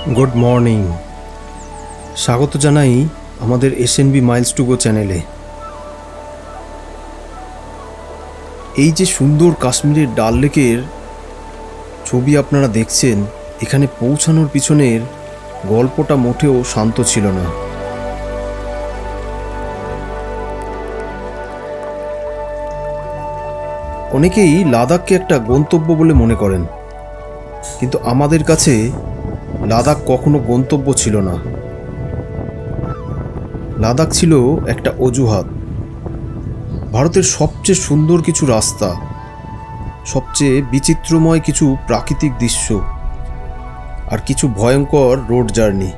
Good morning. স্বাগত জানাই আমাদের এসএনবি মাইলস টু গো চ্যানেলে। এই যে সুন্দর কাশ্মীরের ডাল লেকের ছবি আপনারা দেখছেন, এখানে পৌঁছানোর পিছনের গল্পটা মোটেও শান্ত ছিল না। অনেকেই লাদাখকে একটা গন্তব্য বলে মনে করেন, কিন্তু আমাদের কাছে লাদাখ কখনো গন্তব্য ছিল না। লাদাখ ছিল একটা অজুহাত। ভারতের সবচেয়ে সুন্দর কিছু রাস্তা, সবচেয়ে বিচিত্রময় কিছু প্রাকৃতিক দৃশ্য, আর কিছু ভয়ঙ্কর রোড জার্নি,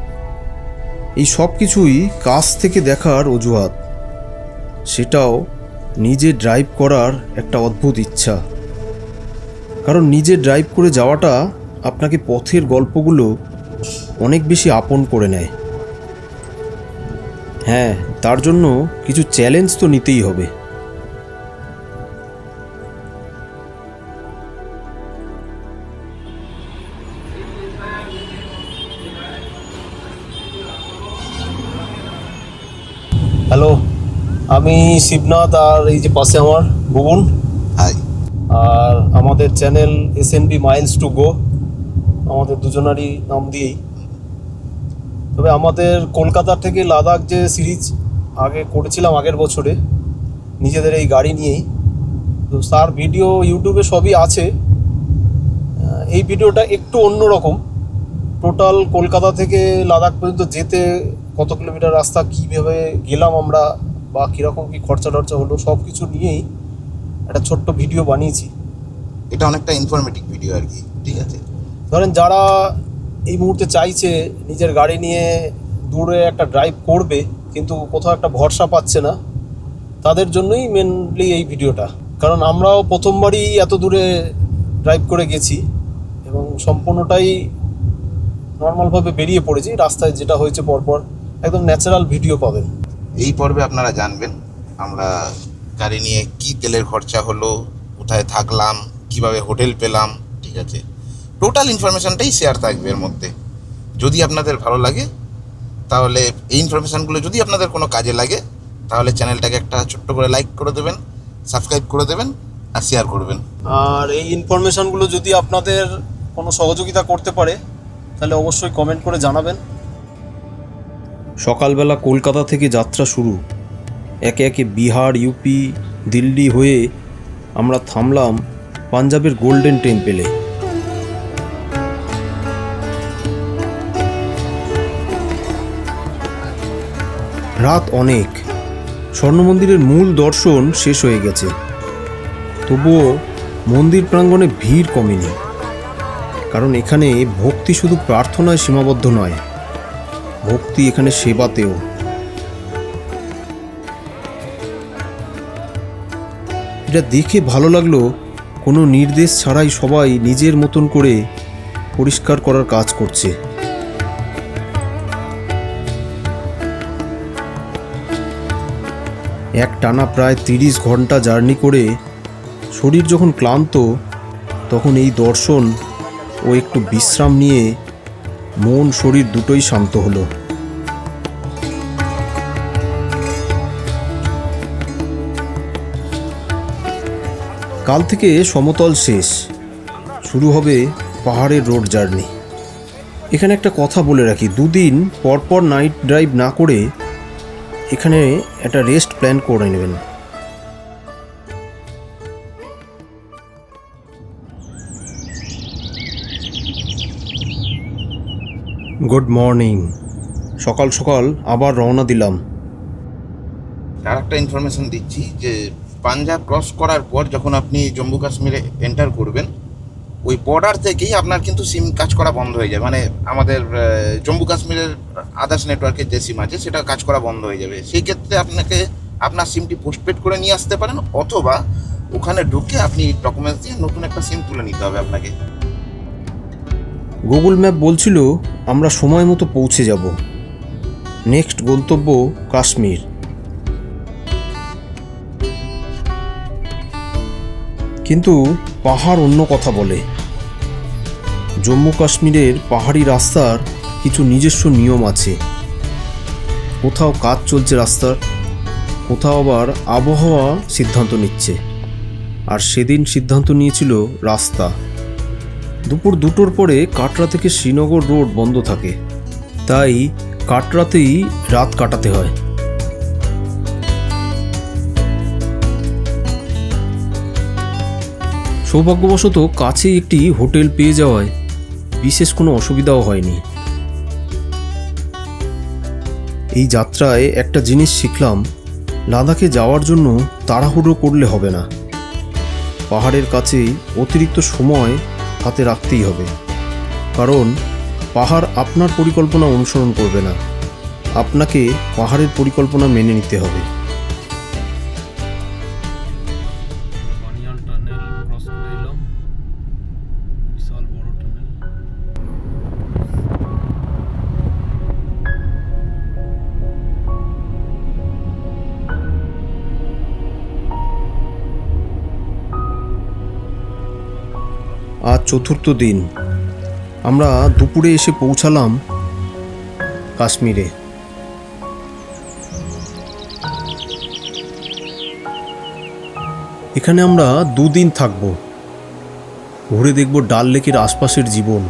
এই সব কিছুই কাছ থেকে দেখার অজুহাত। সেটাও নিজে ড্রাইভ করার একটা অদ্ভুত ইচ্ছা। কারণ নিজে ড্রাইভ করে যাওয়াটা আপনাকে পথের গল্পগুলো অনেক বেশি আপন করে নেয়। হ্যাঁ, তার জন্য কিছু চ্যালেঞ্জ তো নিতেই হবে। হ্যালো, আমি শিবনাথ, আর এই যে পাশে আমার ভুবন। হাই। আর আমাদের channel SNB Miles to go, আমাদের দুজনারই নাম দিয়েই। তবে আমাদের কলকাতা থেকে লাদাখ যে সিরিজ আগে করেছিলাম আগের বছরে নিজেদের এই গাড়ি নিয়েই, তো তার ভিডিও ইউটিউবে সবই আছে। এই ভিডিওটা একটু অন্যরকম। টোটাল কলকাতা থেকে লাদাখ পর্যন্ত যেতে কত কিলোমিটার রাস্তা, কীভাবে গেলাম আমরা, বা কীরকম কী খরচা টরচা হলো, সব কিছু নিয়েই একটা ছোট্ট ভিডিও বানিয়েছি। এটা অনেকটা ইনফরমেটিভ ভিডিও আর কি, ঠিক আছে? ধরেন যারা এই মুহূর্তে চাইছে নিজের গাড়ি নিয়ে দূরে একটা ড্রাইভ করবে, কিন্তু কোথাও একটা ভরসা পাচ্ছে না, তাদের জন্যই মেনলি এই ভিডিওটা। কারণ আমরাও প্রথমবারই এত দূরে ড্রাইভ করে গেছি এবং সম্পূর্ণটাই নর্মালভাবে বেরিয়ে পড়েছি। রাস্তায় যেটা হয়েছে পরপর একদম ন্যাচারাল ভিডিও পাবেন। এই পর্বে আপনারা জানবেন আমরা গাড়ি নিয়ে কি তেলের খরচা হলো, কোথায় থাকলাম, কিভাবে হোটেল পেলাম, ঠিক আছে? টোটাল ইনফরমেশানটাই শেয়ার থাকবে এর মধ্যে। যদি আপনাদের ভালো লাগে, তাহলে এই ইনফরমেশানগুলো যদি আপনাদের কোনো কাজে লাগে, তাহলে চ্যানেলটাকে একটা ছোট্ট করে লাইক করে দেবেন, সাবস্ক্রাইব করে দেবেন আর শেয়ার করবেন। আর এই ইনফরমেশানগুলো যদি আপনাদের কোনো সহযোগিতা করতে পারে, তাহলে অবশ্যই কমেন্ট করে জানাবেন। সকালবেলা কলকাতা থেকে যাত্রা শুরু। একে একে বিহার, ইউপি, দিল্লি হয়ে আমরা থামলাম পাঞ্জাবের গোল্ডেন টেম্পলে। রাত অনেক, স্বর্ণ মন্দিরের মূল দর্শন শেষ হয়ে গেছে। তবুও মন্দির প্রাঙ্গণে ভিড় কমেনি। কারণ এখানে ভক্তি শুধু প্রার্থনায় সীমাবদ্ধ নয়, ভক্তি এখানে সেবাতেও। এটা দেখে ভালো লাগলো, কোনো নির্দেশ ছাড়াই সবাই নিজের মতন করে পরিষ্কার করার কাজ করছে। এক টানা প্রায় 30 ঘন্টা জার্নি করে শরীর যখন ক্লান্ত, তখন এই দর্শন ও একটু বিশ্রাম নিয়ে মন শরীর দুটোই শান্ত হলো। কাল থেকে সমতল শেষ, শুরু হবে পাহাড়ের রোড জার্নি। এখানে একটা কথা বলে রাখি, দুদিন পরপর নাইট ড্রাইভ না করে এখানে একটা রেস্ট প্ল্যান করে নেবেন। Good morning. সকাল সকাল আবার রওনা দিলাম। আর একটা ইনফরমেশন দিচ্ছি যে পাঞ্জাব ক্রস করার পর যখন আপনি জম্মু কাশ্মীরে এন্টার করবেন, ওই বর্ডার থেকেই আপনার কিন্তু সিম কাজ করা বন্ধ হয়ে যাবে। মানে আমাদের জম্মু কাশ্মীরের আদার্স নেটওয়ার্কের যে সিম আছে সেটা কাজ করা বন্ধ হয়ে যাবে। সেই ক্ষেত্রে আপনাকে আপনার সিমটি পোস্টপেড করে নিয়ে আসতে পারেন, অথবা ওখানে ঢুকে আপনি ডকুমেন্টস দিয়ে নতুন একটা সিম তুলে নিতে হবে আপনাকে। গুগল ম্যাপ বলছিল আমরা সময় মতো পৌঁছে যাব। নেক্সট গন্তব্য কাশ্মীর। কিন্তু পাহাড় অন্য কথা বলে। জম্মু কাশ্মীরের পাহাড়ি রাস্তার কিছু নিজস্ব নিয়ম আছে। কোথাও কাজ চলছে রাস্তার, কোথাও আবার আবহাওয়া সিদ্ধান্ত নিচ্ছে। আর সেদিন সিদ্ধান্ত নিয়েছিল রাস্তা। দুপুর 2টোর পরে কাটরা থেকে শ্রীনগর রোড বন্ধ থাকে, তাই কাটরাতেই রাত কাটাতে হয়। সৌভাগ্যবশত কাছেই একটি হোটেল পেয়ে যাওয়ায় বিশেষ কোনো অসুবিধাও হয়নি। এই যাত্রায় একটা জিনিস শিখলাম, লাদাখে যাওয়ার জন্য তাড়াহুড়ো করলে হবে না। পাহাড়ের কাছেই অতিরিক্ত সময় হাতে রাখতেই হবে, কারণ পাহাড় আপনার পরিকল্পনা অনুসরণ করবে না, আপনাকে পাহাড়ের পরিকল্পনা মেনে নিতে হবে। আজ চতুর্থ দিন। আমরা দুপুরে এসে পৌঁছালাম কাশ্মীরে। এখানে আমরা 2 দিন থাকবো। ঘুরে দেখব ডাল লেকের আশপাশের জীবন।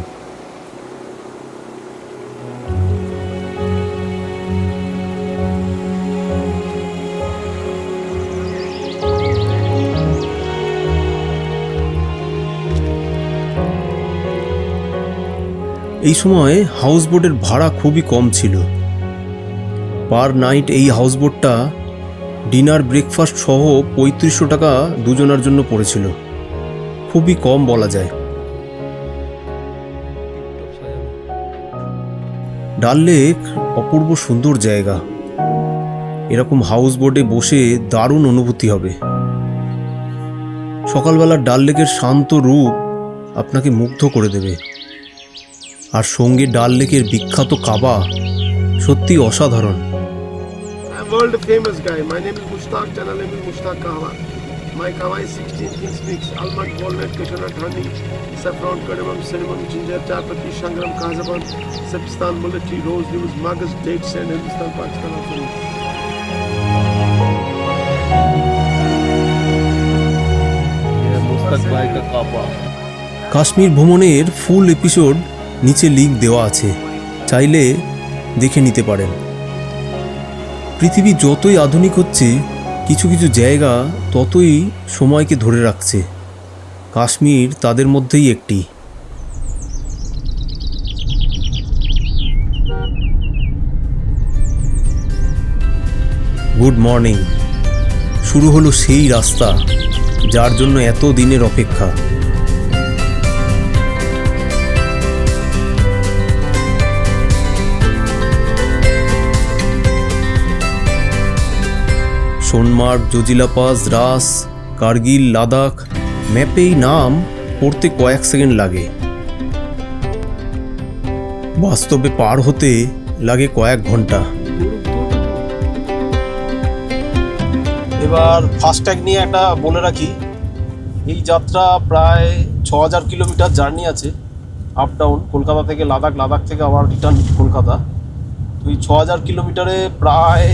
এই সময় হাউসবোটের ভাড়া খুবই কম ছিল। পার নাইট এই হাউসবোটটা ডিনার ব্রেকফাস্ট সহ 3500 টাকা দুজনের জন্য পড়েছিল। খুবই কম বলা যায়। ডাল লেক অপূর্ব সুন্দর জায়গা। এরকম হাউসবোটে বসে দারুণ অনুভূতি হবে। সকালবেলা ডাল লেকের শান্ত রূপ আপনাকে মুগ্ধ করে দেবে। আর সঙ্গে ডাল লেকের বিখ্যাত কাবা সত্যি অসাধারণ। I'm world famous guy. My name is Mushtaq. Channel name is Mushtaq Kahwa. My kahwa is 16 things mix. Almond, walnut, coconut, honey, saffron, cardamom, cinnamon, ginger, chai patti, shangram, kazaban, Sepstan, mullet tea, rose leaves, magus, dates, and Hindustan, Pakistan, Afghanistan. Kashmir ভ্রমণের ফুল episode নিচে link দেওয়া আছে, চাইলে দেখে নিতে পারেন। পৃথিবী যতই আধুনিক হচ্ছে, কিছু কিছু জায়গা ততই সময়কে ধরে রাখছে। কাশ্মীর তাদের মধ্যেই একটি। Good morning. শুরু হলো সেই রাস্তা যার জন্য এত দিনের অপেক্ষা। সোনমার্গ, জজিলা পাস, দ্রাস, কার্গিল, লাদাখ ম্যাপেই নাম পড়তে কয়েক সেকেন্ড লাগে, বাস্তবে পার হতে লাগে কয়েক ঘন্টা। এবার ফাস্ট্যাগ নিয়ে একটা বলে রাখি, এই যাত্রা প্রায় 6000 কিলোমিটার জার্নি আছে, আপ ডাউন, কলকাতা থেকে লাদাখ, লাদাখ থেকে আবার রিটার্ন কলকাতা। তো এই 6000 কিলোমিটারে প্রায়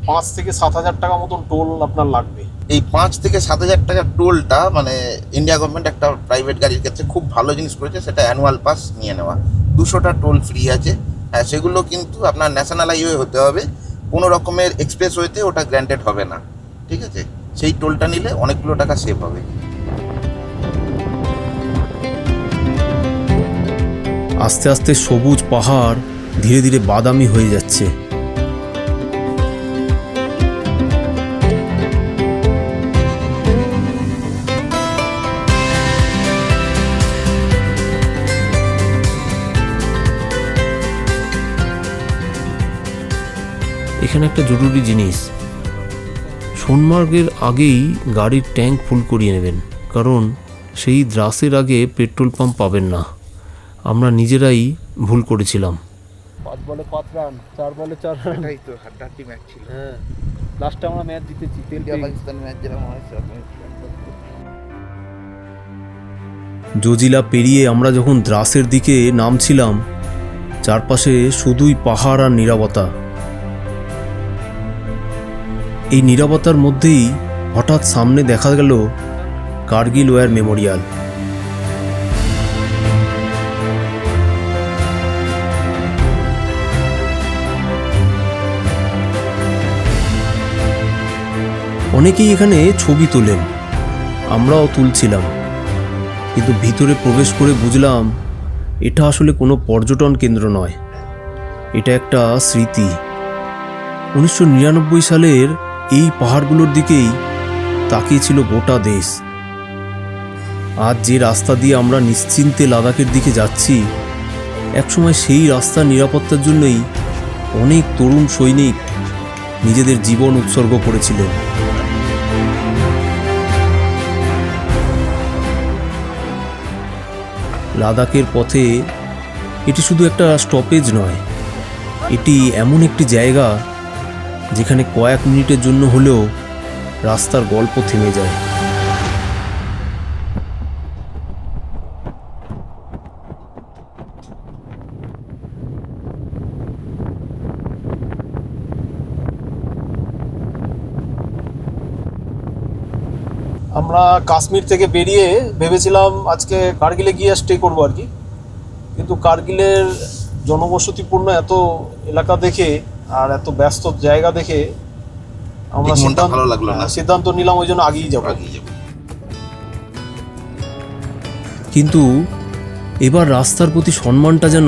5 থেকে 7000 টাকা মতন টোল আপনার লাগবে। এই 5 থেকে 7000 টাকার টোলটা মানে ইন্ডিয়া গভর্নমেন্ট একটা প্রাইভেট গাড়ির ক্ষেত্রে খুব ভালো জিনিস করেছে, সেটা অ্যানুয়াল পাস নিয়ে নেওয়া। 200টা টোল ফ্রি আছে। হ্যাঁ, সেগুলো কিন্তু আপনার ন্যাশনাল হাইওয়ে হতে হবে, কোনো রকমের এক্সপ্রেস ওয়েতে ওটা গ্র্যান্টেড হবে না, ঠিক আছে? সেই টোলটা নিলে অনেকগুলো টাকা সেভ হবে। আস্তে আস্তে সবুজ পাহাড় ধীরে ধীরে বাদামি হয়ে যাচ্ছে। এখানে একটা জরুরি জিনিস, সোনমার্গের আগেই গাড়ির ট্যাঙ্ক ফুল করিয়ে নেবেন, কারণ সেই দ্রাসের আগে পেট্রোল পাম্প পাবেন না। আমরা নিজেরাই ভুল করেছিলাম। 5 বলে 5 রান, 4 বলে 4 রান। এটাই তো হাড্ডাহাড্ডি ম্যাচ ছিল। হ্যাঁ, লাস্টে আমরা ম্যাচ জিতেছি। ইন্ডিয়া পাকিস্তান ম্যাচ যেরকম হয়েছে। জজিলা পেরিয়ে আমরা যখন দ্রাসের দিকে নামছিলাম, চারপাশে শুধুই পাহাড় আর নীরবতা। এই নীরবতার মধ্যেই হঠাৎ সামনে দেখা গেল কার্গিল ওয়ার মেমোরিয়াল। অনেকেই এখানে ছবি তোলেন, আমরাও তুলছিলাম, কিন্তু ভিতরে প্রবেশ করে বুঝলাম এটা আসলে কোনো পর্যটন কেন্দ্র নয়, এটা একটা স্মৃতি। 1999 সালের এই পাহাড়গুলোর দিকেই তাকিয়েছিল গোটা দেশ। আজ যে রাস্তা দিয়ে আমরা নিশ্চিন্তে লাদাখের দিকে যাচ্ছি, একসময় সেই রাস্তার নিরাপত্তার জন্যই অনেক তরুণ সৈনিক নিজেদের জীবন উৎসর্গ করেছিলেন। লাদাখের পথে এটি শুধু একটা স্টপেজ নয়, এটি এমন একটি জায়গা যেখানে কয়েক মিনিটের জন্য হলেও রাস্তার গল্প থেমে যায়। আমরা কাশ্মীর থেকে বেরিয়ে ভেবেছিলাম আজকে কার্গিলে গিয়ে স্টে করবো আর কি, কিন্তু কার্গিলের জনবসতিপূর্ণ এত এলাকা দেখে আর এত ব্যস্ত জায়গা দেখে আমরা মনটা ভালো লাগলো না। সিদ্ধান্ত নিলাম ওই জন্য আগেই যাবো। যাবো। কিন্তু এবার রাস্তার প্রতি সম্মানটা যেন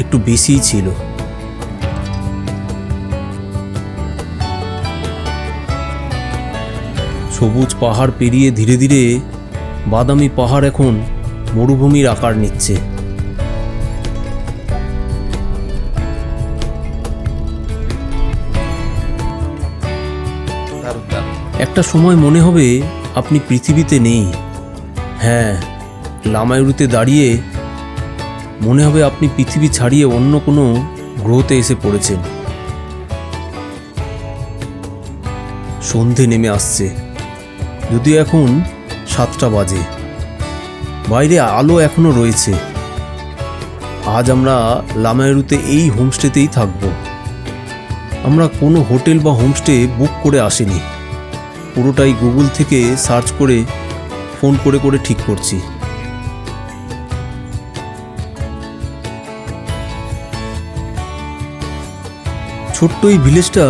একটু বেশিই ছিল। সবুজ পাহাড় পেরিয়ে ধীরে ধীরে বাদামি পাহাড় এখন মরুভূমির আকার নিচ্ছে। একটা সময় মনে হবে আপনি পৃথিবীতে নেই। হ্যাঁ, লামায়ুরুতে দাঁড়িয়ে মনে হবে আপনি পৃথিবী ছাড়িয়ে অন্য কোনো গ্রহতে এসে পড়েছেন। সন্ধে নেমে আসছে, যদিও এখন 7টা বাজে, বাইরে আলো এখনো রয়েছে। আজ আমরা লামায়ুরুতে এই হোমস্টেতেই থাকব। আমরা কোনো হোটেল বা হোমস্টে বুক করে আসিনি, পুরোটাই গুগল থেকে সার্চ করে ফোন করে করে ঠিক করছি। ছোট্ট এই ভিলেজটা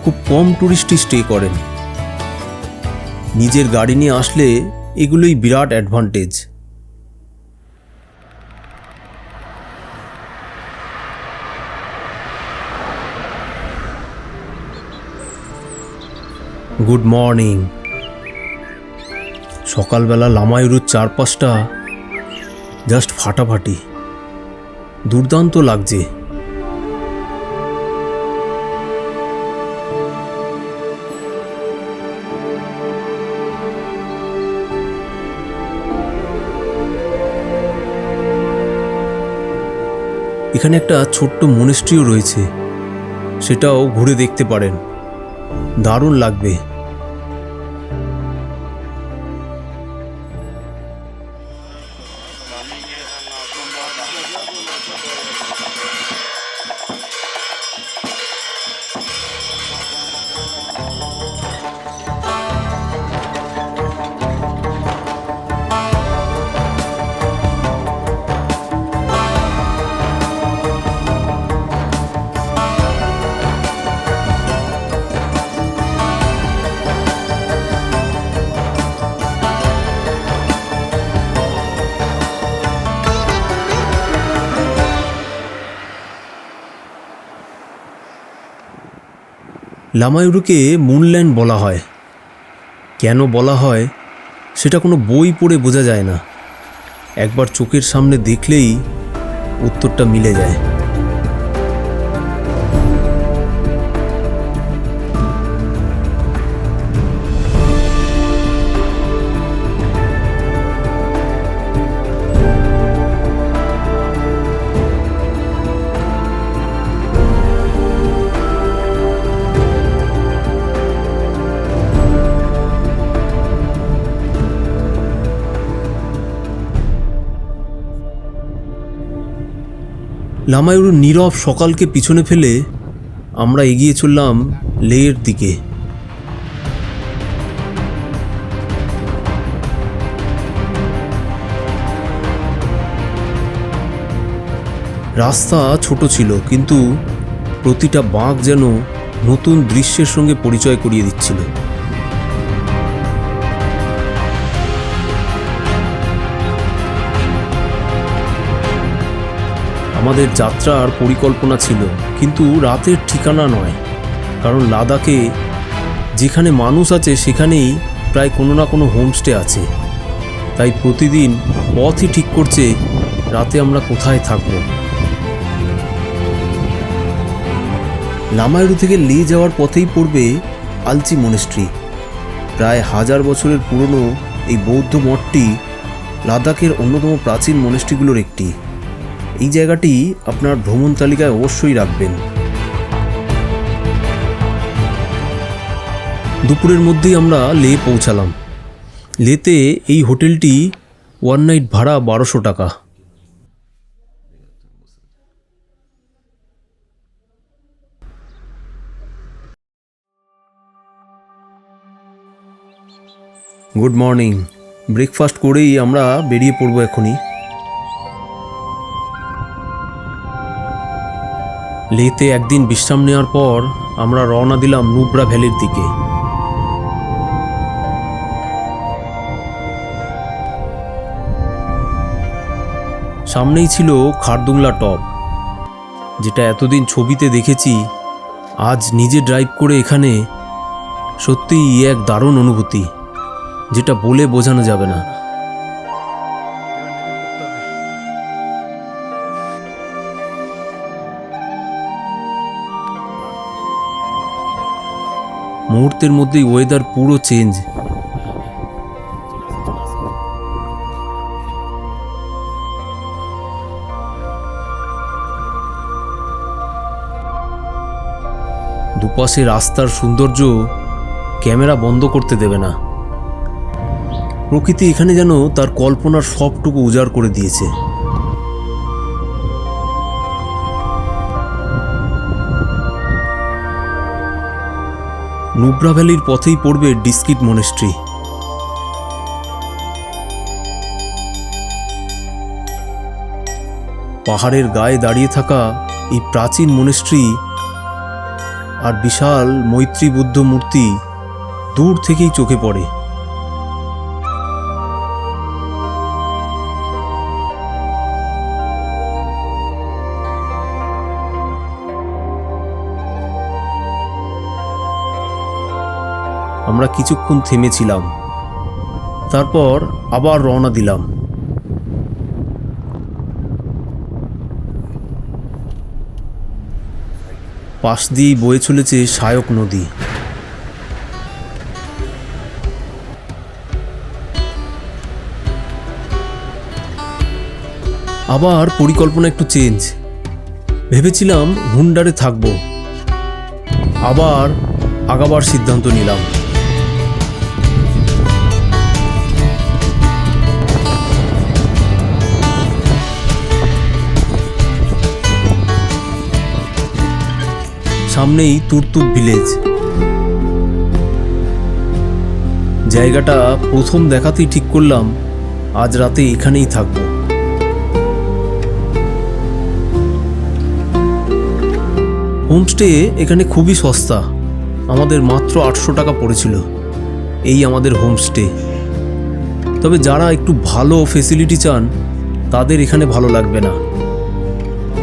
খুব কম টুরিস্টই স্টে করেন। নিজের গাড়ি নিয়ে আসলে এগুলোই বিরাট অ্যাডভান্টেজ। Good morning. সকালবেলা লামায়ুরুর চারপাশটা জাস্ট ফাটাফাটি, দুর্দান্ত লাগছে। এখানে একটা ছোট্ট মনেস্ট্রিও রয়েছে, সেটাও ঘুরে দেখতে পারেন, দারুণ লাগবে। লামায়ুরুকে মুনল্যান্ড বলা হয়। কেন বলা হয় সেটা কোনো বই পড়ে বোঝা যায় না, একবার চোখের সামনে দেখলেই উত্তরটা মিলে যায়। লামায়ুর নীরব সকালকে পিছনে ফেলে আমরা এগিয়ে চললাম লেহের দিকে। রাস্তা ছোট ছিল, কিন্তু প্রতিটা বাঁক যেন নতুন দৃশ্যের সঙ্গে পরিচয় করিয়ে দিচ্ছিল। আমাদের যাত্রার পরিকল্পনা ছিল, কিন্তু রাতের ঠিকানা নয়, কারণ লাদাখে যেখানে মানুষ আছে সেখানেই প্রায় কোনো না কোনো হোমস্টে আছে। তাই প্রতিদিন পথই ঠিক করছে রাতে আমরা কোথায় থাকব। লামায়ুর থেকে লে যাওয়ার পথেই পড়বে আলচি মনেস্ট্রি। প্রায় 1000 বছরের পুরনো এই বৌদ্ধ মঠটি লাদাখের অন্যতম প্রাচীন মনেস্ট্রিগুলোর একটি। এই জায়গাটি আপনার ভ্রমণ তালিকায় অবশ্যই রাখবেন। দুপুরের মধ্যেই আমরা লে পৌঁছালাম। লেতে এই হোটেলটি 1 নাইট ভাড়া 1200 টাকা। Good morning. ব্রেকফাস্ট করেই আমরা বেরিয়ে পড়ব এখনই। লেতে একদিন বিশ্রাম নেওয়ার পর আমরা রওনা দিলাম নুব্রা ভ্যালির দিকে। সামনেই ছিল খারদুংলা টপ, যেটা এতদিন ছবিতে দেখেছি। আজ নিজে ড্রাইভ করে এখানে সত্যিই এক দারুণ অনুভূতি, যেটা বলে বোঝানো যাবে না। মুহূর্তের মধ্যেই ওয়েদার পুরো চেঞ্জ। দুপাশে রাস্তার সৌন্দর্য ক্যামেরা বন্ধ করতে দেবে না। প্রকৃতি এখানে যেন তার কল্পনার সবটুকু উজাড় করে দিয়েছে। নুব্রা ভ্যালির পথেই পড়বে ডিস্কিট মনেস্ট্রি। পাহাড়ের গায়ে দাঁড়িয়ে থাকা এই প্রাচীন মনেস্ট্রি আর বিশাল মৈত্রী বুদ্ধ মূর্তি দূর থেকেই চোখে পড়ে। আমরা কিছুক্ষণ থেমেছিলাম, তারপর আবার রওনা দিলাম। পাশ দিয়েই বয়ে চলেছে সায়ক নদী। আবার পরিকল্পনা একটু চেঞ্জ। ভেবেছিলাম হুন্ডারে থাকব, আবার আগাবার সিদ্ধান্ত নিলাম। সামনেই তুরতুক ভিলেজ। জায়গাটা প্রথম দেখাতেই ঠিক করলাম আজ রাতে এখানেই থাকব। হোমস্টে এখানে খুবই সস্তা, আমাদের মাত্র 800 টাকা পড়েছিল এই আমাদের হোমস্টে। তবে যারা একটু ভালো ফেসিলিটি চান তাদের এখানে ভালো লাগবে না,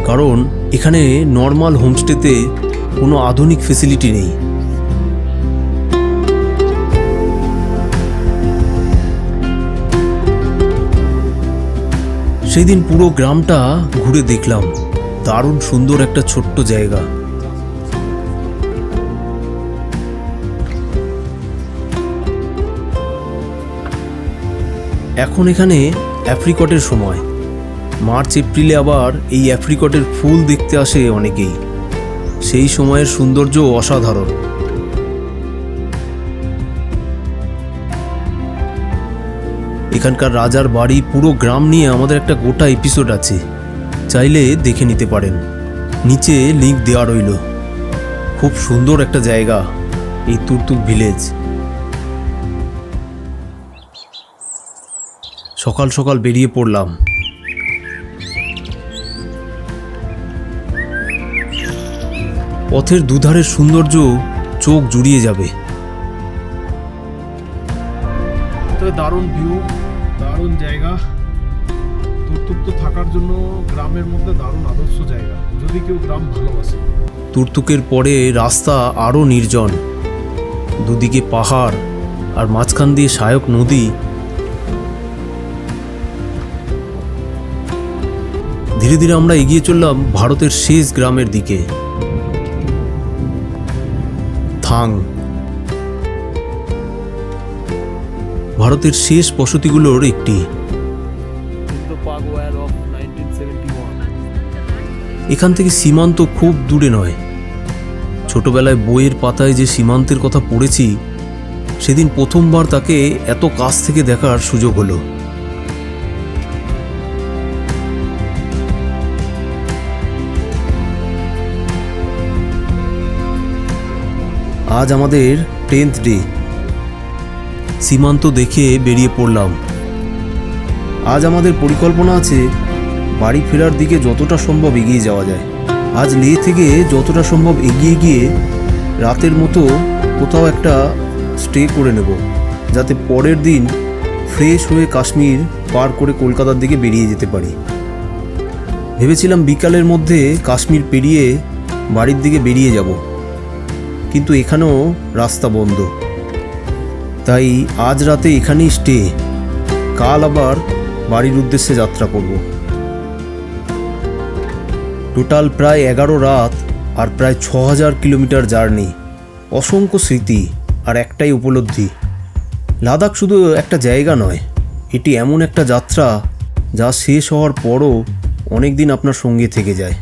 কারণ এখানে নর্মাল হোমস্টেতে কোনো আধুনিক ফেসিলিটি নেই। সেদিন পুরো গ্রামটা ঘুরে দেখলাম, দারুণ সুন্দর একটা ছোট্ট জায়গা। এখন এখানে অ্যাপ্রিকটের সময়। মার্চ এপ্রিলে আবার এই অ্যাপ্রিকটের ফুল দেখতে আসে অনেকেই। সেই সময়ের সৌন্দর্য অসাধারণ। এখানকার রাজার বাড়ি, পুরো গ্রাম নিয়ে আমাদের একটা গোটা এপিসোড আছে, চাইলে দেখে নিতে পারেন, নিচে লিংক দেওয়া রইল। খুব সুন্দর একটা জায়গা এই তুর্তুক ভিলেজ। সকাল সকাল বেরিয়ে পড়লাম। পথের দুধারের সৌন্দর্য চোখ জুড়িয়ে যাবে। তবে দারুণ ভিউ, দারুণ জায়গা। তুর্তুক তো থাকার জন্য গ্রামের মধ্যে দারুণ আদর্শ জায়গা, যদি কেউ গ্রাম ভালোবাসে। তুর্তুকের পরে রাস্তা আরও নির্জন, দুদিকে পাহাড় আর মাঝখান দিয়ে সহায়ক নদী। ধীরে ধীরে আমরা এগিয়ে চললাম ভারতের শেষ গ্রামের দিকে, থাং। ভারতের শেষ বসতিগুলোর একটি। এখান থেকে সীমান্ত খুব দূরে নয়। ছোটবেলায় বইয়ের পাতায় যে সীমান্তের কথা পড়েছি, সেদিন প্রথমবার তাকে এত কাছ থেকে দেখার সুযোগ হলো। আজ আমাদের 10th ডে। সীমান্ত দেখে বেরিয়ে পড়লাম। আজ আমাদের পরিকল্পনা আছে বাড়ি ফেরার দিকে যতটা সম্ভব এগিয়ে যাওয়া যায়। আজ লে থেকে যতটা সম্ভব এগিয়ে গিয়ে রাতের মতো কোথাও একটা স্টে করে নেব, যাতে পরের দিন ফ্রেশ হয়ে কাশ্মীর পার করে কলকাতার দিকে বেরিয়ে যেতে পারি। ভেবেছিলাম বিকালের মধ্যে কাশ্মীর পেরিয়ে বাড়ির দিকে বেরিয়ে যাব, কিন্তু এখানেও রাস্তা বন্ধ। তাই আজ রাতে এখানেই স্টে, কাল আবার বাড়ির উদ্দেশ্যে যাত্রা করব। টোটাল প্রায় 11 রাত আর প্রায় 6000 কিলোমিটার জার্নি। অসংখ্য স্মৃতি আর একটাই উপলব্ধি, লাদাখ শুধু একটা জায়গা নয়, এটি এমন একটা যাত্রা যা শেষ হওয়ার পরও অনেক দিন আপনার সঙ্গে থেকে যায়।